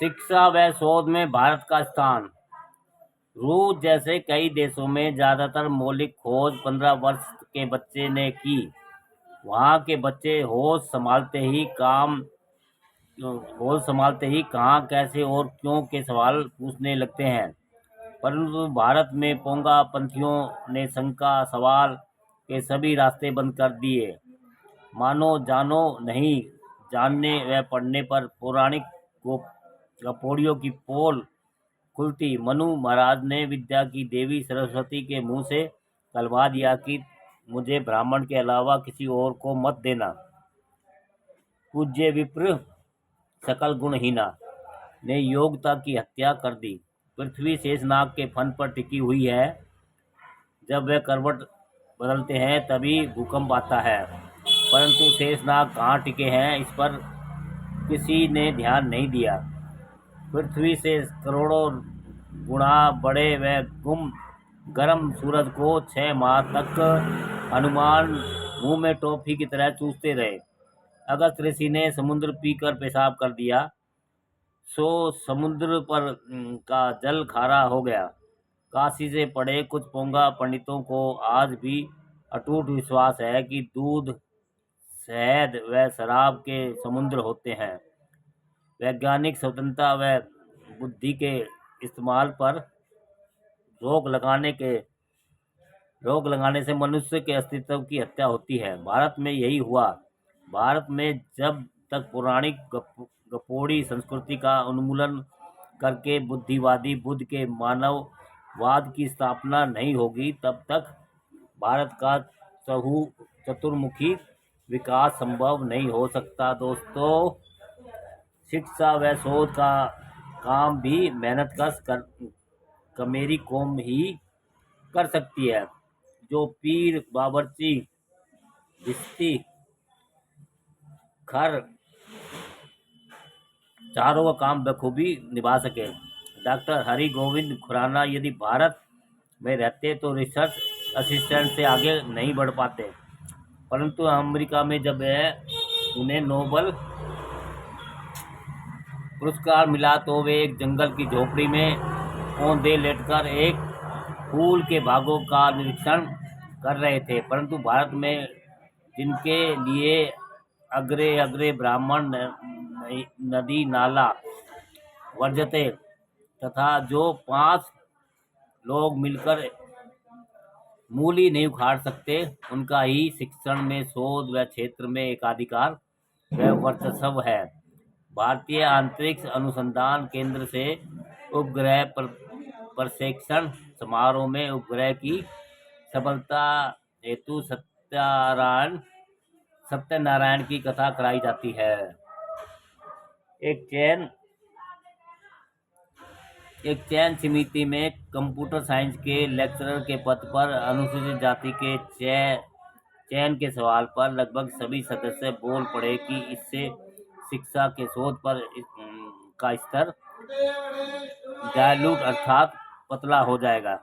शिक्षा व शोध में भारत का स्थान। रूस जैसे कई देशों में ज़्यादातर मौलिक खोज 15 वर्ष के बच्चे ने की। वहाँ के बच्चे होश संभालते ही कहाँ, कैसे और क्यों के सवाल पूछने लगते हैं। परंतु भारत में पोंगा पंथियों ने शंका सवाल के सभी रास्ते बंद कर दिए। मानो जानो नहीं, जानने व पढ़ने पर पौराणिक गपोड़ियों की पोल खुलती। मनु महाराज ने विद्या की देवी सरस्वती के मुंह से कहलवा दिया कि मुझे ब्राह्मण के अलावा किसी और को मत देना। पूज्य विप्र सकल गुणहीना ने योग्यता की हत्या कर दी। पृथ्वी शेषनाग के फन पर टिकी हुई है। जब वे करवट बदलते हैं तभी भूकंप आता है, परंतु शेषनाग कहाँ टिके हैं, इस पर किसी ने ध्यान नहीं दिया। पृथ्वी से करोड़ों गुणा बड़े व गर्म सूरज को 6 माह तक हनुमान मुंह में टॉफी की तरह चूसते रहे। अगस्त ऋषि ने समुद्र पीकर पेशाब कर दिया, सो समुद्र पर का जल खारा हो गया। काशी से पढ़े कुछ पोंगा पंडितों को आज भी अटूट विश्वास है कि दूध, शहद व शराब के समुद्र होते हैं। वैज्ञानिक स्वतंत्रता व बुद्धि के इस्तेमाल पर रोक लगाने से मनुष्य के अस्तित्व की हत्या होती है। भारत में यही हुआ। भारत में जब तक पौराणिक गपोड़ी संस्कृति का उन्मूलन करके बुद्धिवादी बुद्ध के मानववाद की स्थापना नहीं होगी, तब तक भारत का चतुर्मुखी विकास संभव नहीं हो सकता। दोस्तों, शिक्षा व शोध का काम भी मेहनत कमेरी कौम ही कर सकती है। जो पीर, बावर्ची, भिश्ती, खर चारों का काम बखूबी निभा सके। डॉक्टर हरि गोविंद खुराना यदि भारत में रहते तो रिसर्च असिस्टेंट से आगे नहीं बढ़ पाते, परंतु अमेरिका में जब उन्हें नोबल पुरस्कार मिला तो वे एक जंगल की झोपड़ी में औंधे लेटकर एक फूल के बागों का निरीक्षण कर रहे थे। परंतु भारत में जिनके लिए अग्रे अग्रे ब्राह्मण नदी नाला वर्जते तथा जो 5 लोग मिलकर मूली नहीं उखाड़ सकते, उनका ही शिक्षण में, शोध व क्षेत्र में एकाधिकार व वर्चस्व है। भारतीय अंतरिक्ष अनुसंधान केंद्र से उपग्रह प्रक्षेपण समारोह में उपग्रह की सफलता हेतु सत्यनारायण की कथा कराई जाती है। एक चयन समिति में कंप्यूटर साइंस के लेक्चरर के पद पर अनुसूचित जाति के चयन के सवाल पर लगभग सभी सदस्य बोल पड़े कि इससे शिक्षा के शोध पर का स्तर डायलूट अर्थात पतला हो जाएगा।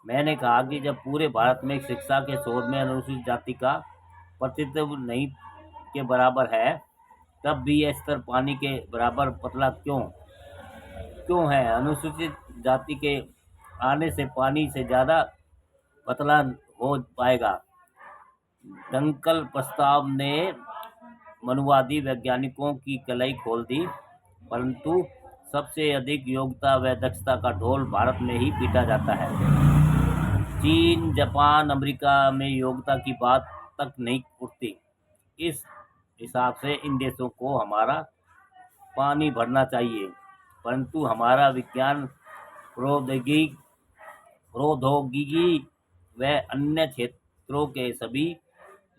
मैंने कहा कि जब पूरे भारत में शिक्षा के शोध में अनुसूचित जाति का प्रतिनिधित्व नहीं के बराबर है, तब भी यह स्तर पानी के बराबर पतला क्यों है? अनुसूचित जाति के आने से पानी से ज़्यादा पतला हो पाएगा। डंकल प्रस्ताव ने मनुवादी वैज्ञानिकों की कलाई खोल दी, परंतु सबसे अधिक योग्यता व दक्षता का ढोल भारत में ही पीटा जाता है। चीन, जापान, अमेरिका में योग्यता की बात तक नहीं उठती। इस हिसाब से इन देशों को हमारा पानी भरना चाहिए, परंतु हमारा विज्ञान, प्रौद्योगिकी व अन्य क्षेत्रों के सभी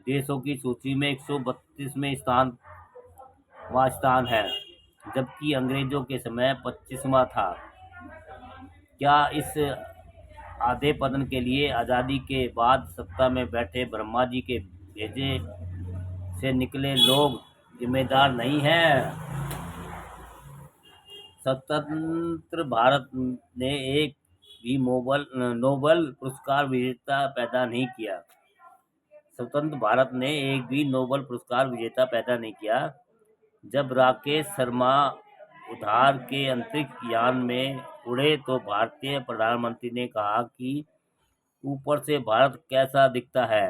देशों की सूची में 132वें स्थान है, जबकि अंग्रेजों के समय 25वां था। क्या इस आधे पतन के लिए आज़ादी के बाद सत्ता में बैठे ब्रह्मा जी के भेजे से निकले लोग जिम्मेदार नहीं हैं? स्वतंत्र भारत ने एक भी नोबेल पुरस्कार विजेता पैदा नहीं किया। स्वतंत्र भारत ने एक भी नोबेल पुरस्कार विजेता पैदा नहीं किया। जब राकेश शर्मा उधार के अंतरिक्ष यान में उड़े तो भारतीय प्रधानमंत्री ने कहा कि ऊपर से भारत कैसा दिखता है।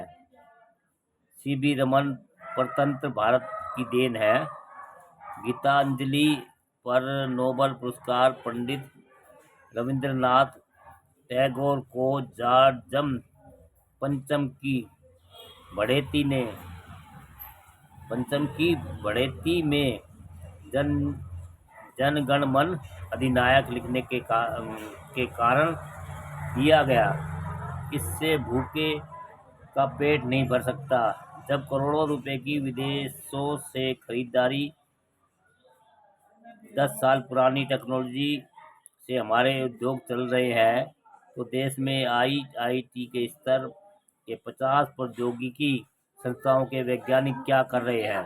सीवी रमन परतंत्र भारत की देन है। गीतांजलि पर नोबेल पुरस्कार पंडित रविंद्रनाथ टैगोर को जार्जम पंचम की बढ़ेती में जन जनगण मन अधिनायक लिखने के कारण दिया गया। इससे भूखे का पेट नहीं भर सकता। जब करोड़ों रुपए की विदेशों से खरीदारी 10 साल पुरानी टेक्नोलॉजी से हमारे उद्योग चल रहे हैं, तो देश में आईआईटी के स्तर के 50 प्रौद्योगिकी संस्थाओं के वैज्ञानिक क्या कर रहे हैं।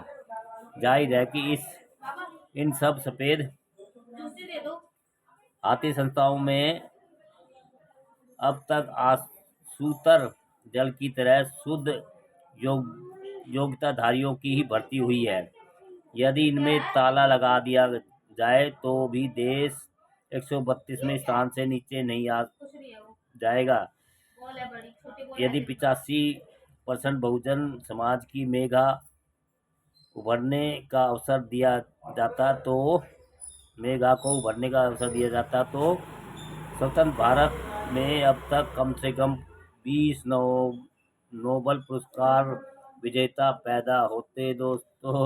जाहिर है कि इन सब सफेद हाथी संस्थाओं में अब तक आसूतर जल की तरह शुद्ध योग्यताधारियों की ही भर्ती हुई है। यदि इनमें ताला लगा दिया जाए तो भी देश 132वें स्थान से नीचे नहीं आ जाएगा। यदि 85% बहुजन समाज की मेघा उभरने का अवसर दिया जाता तो स्वतंत्र भारत में अब तक कम से कम 20 नोबेल पुरस्कार विजेता पैदा होते दोस्तों।